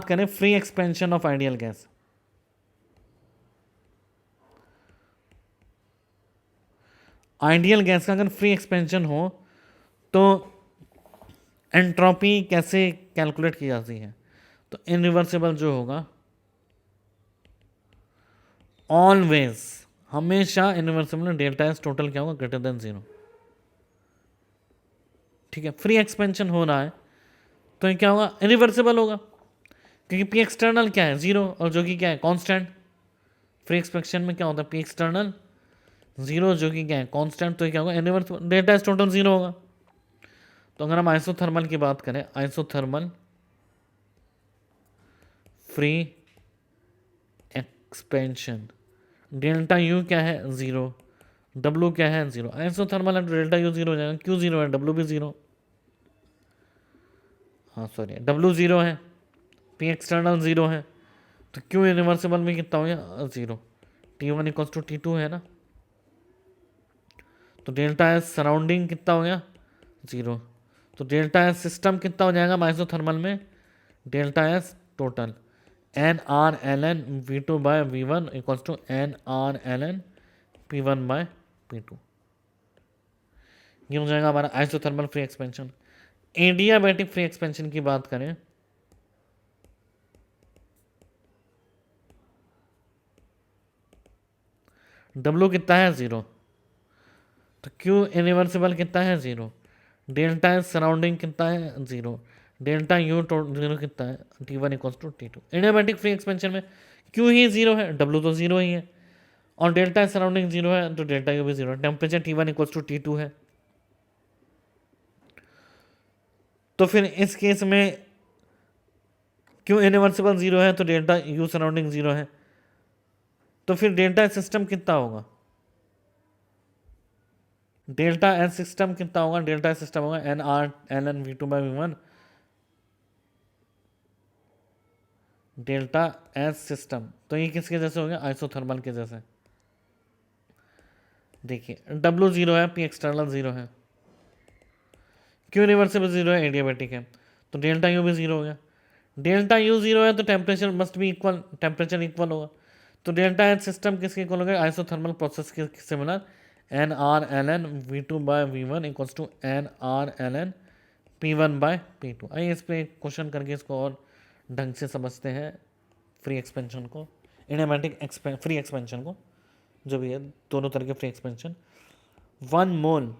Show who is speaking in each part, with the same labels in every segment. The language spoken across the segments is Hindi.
Speaker 1: करें free expansion of ideal gas, ideal gas का अगर फ्री एक्सपेंशन हो तो एंट्रोपी कैसे कैलकुलेट की जाती है? तो इनरिवर्सिबल जो होगा, ऑलवेज, हमेशा इनरिवर्सिबल डेल्टा एस टोटल क्या होगा, ग्रेटर देन जीरो। ठीक है, फ्री एक्सपेंशन हो रहा है तो ये क्या होगा, इनरिवर्सिबल होगा, क्योंकि पी एक्सटर्नल क्या है, जीरो, और जो कि क्या है, कांस्टेंट। फ्री एक्सपेंशन में क्या होता है, पी एक्सटर्नल जीरो, जो कि क्या है, कांस्टेंट, तो ये क्या होगा, इनरिवर्सिबल, डेल्टा एस टोटल जीरो होगा। तो अगर हम आइसोथर्मल की बात करें, isothermal free expansion, delta U क्या है, जीरो, डब्ल्यू क्या है, जीरो। आइसोथर्मल है तो डेल्टा यू जीरो हो जाएगा, क्यू जीरो है, डब्ल्यू भी जीरो, हाँ सॉरी, डब्ल्यू जीरो है, पी एक्सटर्नल जीरो है, तो क्यू यूनिवर्सिबल में कितना हो गया, zero. T one equals to T two है ना, तो डेल्टा एस सराउंडिंग कितना हो गया, जीरो। तो डेल्टा एस सिस्टम कितना हो जाएगा आइसोथर्मल में, delta S total N R L N V two by V one equals to N R L N P one by P two. ये हो जाएगा हमारा isothermal free expansion. Adiabatic free expansion की बात करें, डब्ल्यू कितना है, जीरो, तो क्यू इनरिवर्सिबल कितना है, जीरो, डेल्टा एस सराउंडिंग कितना है, जीरो, डेल्टा यू जीरो कितना है, T one equals to T two. Adiabatic free expansion में क्यू ही जीरो है, डब्ल्यू तो जीरो ही है, और डेल्टा एस सराउंडिंग जीरो है, तो डेल्टा यू भी जीरो है, temperature T one equals to T two है। तो फिर इस केस में क्यू इनरिवर्सिबल जीरो है तो डेल्टा यू सराउंडिंग जीरो है, तो फिर डेल्टा सिस्टम कितना होगा, डेल्टा एस सिस्टम कितना होगा, डेल्टा एस सिस्टम होगा N R L N V two by V one, delta S system. तो ये किसके जैसे हो गया, आइसोथर्मल के जैसे। देखिए डब्ल्यू जीरो है, पी एक्सटर्नल जीरो है, क्यू रिवर्सिबल जीरो है, एडियाबैटिक है, तो डेल्टा यू भी जीरो हो गया। डेल्टा यू जीरो है तो temperature must be equal, temperature equal होगा, तो डेल्टा एच सिस्टम किसके इक्वल होगा, आइसोथर्मल प्रोसेस के similar N R L N V two by V one equals to N R L N P one by P two. आइए इस पर क्वेश्चन करके इसको और ढंग से समझते हैं, फ्री एक्सपेंशन को, इनेमेटिक फ्री एक्सपेंशन को, जो भी है दोनों तरह के free expansion. 1 mole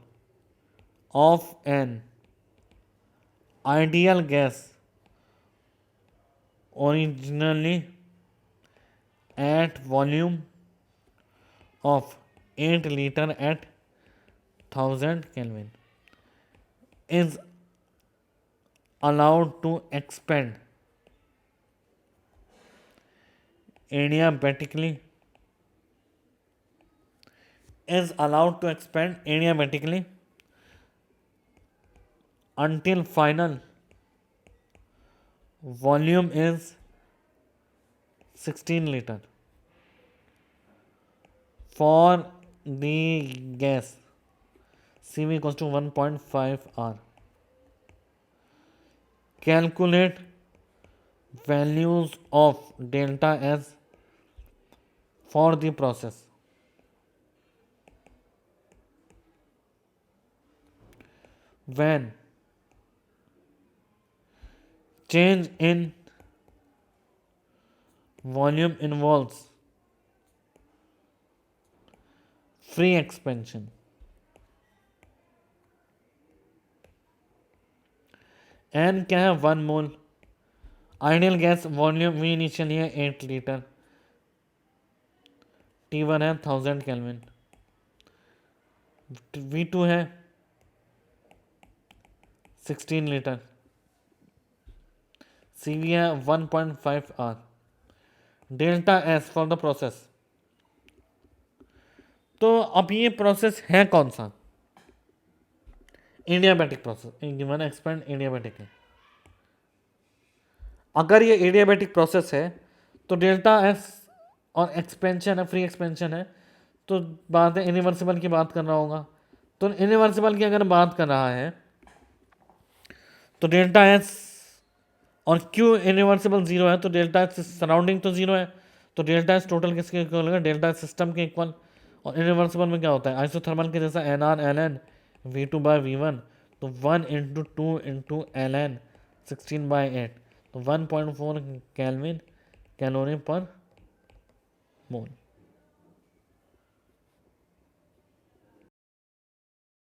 Speaker 1: of an ideal gas originally at volume of 8 liter at 1000 Kelvin is allowed to expand adiabatically, is allowed to expand adiabatically until final volume is 16 liter for the gas CV equals to 1.5 R. Calculate values of delta S for the process. When change in volume involves free expansion. N क्या है, 1 mole, ideal gas volume V initial है 8 लीटर, T1 है 1000 केल्विन, V2 है 16 लीटर, CV है 1.5 R, delta S for the process. तो अब ये प्रोसेस है कौन सा, adiabatic process, given expand adiabatic है। अगर ये एडियाबैटिक प्रोसेस है तो डेल्टा एस और एक्सपेंशन है, फ्री एक्सपेंशन है, तो बात है इनरिवर्सिबल की बात कर रहा होगा। तो इनरिवर्सिबल की अगर बात कर रहा है तो डेल्टा एस और क्यू इरिवर्सिबल जीरो है तो डेल्टा सराउंडिंग तो जीरो है, तो डेल्टा एस टोटल किसके इक्वल होगा, डेल्टा एस सिस्टम के इक्वल। और इरिवर्सिबल में क्या होता है, आइसोथर्मल के जैसा N R L N V2/V1, तो 1 × 2 × ln 16/8, तो 1.4 केल्विन कैलोरी पर मोल।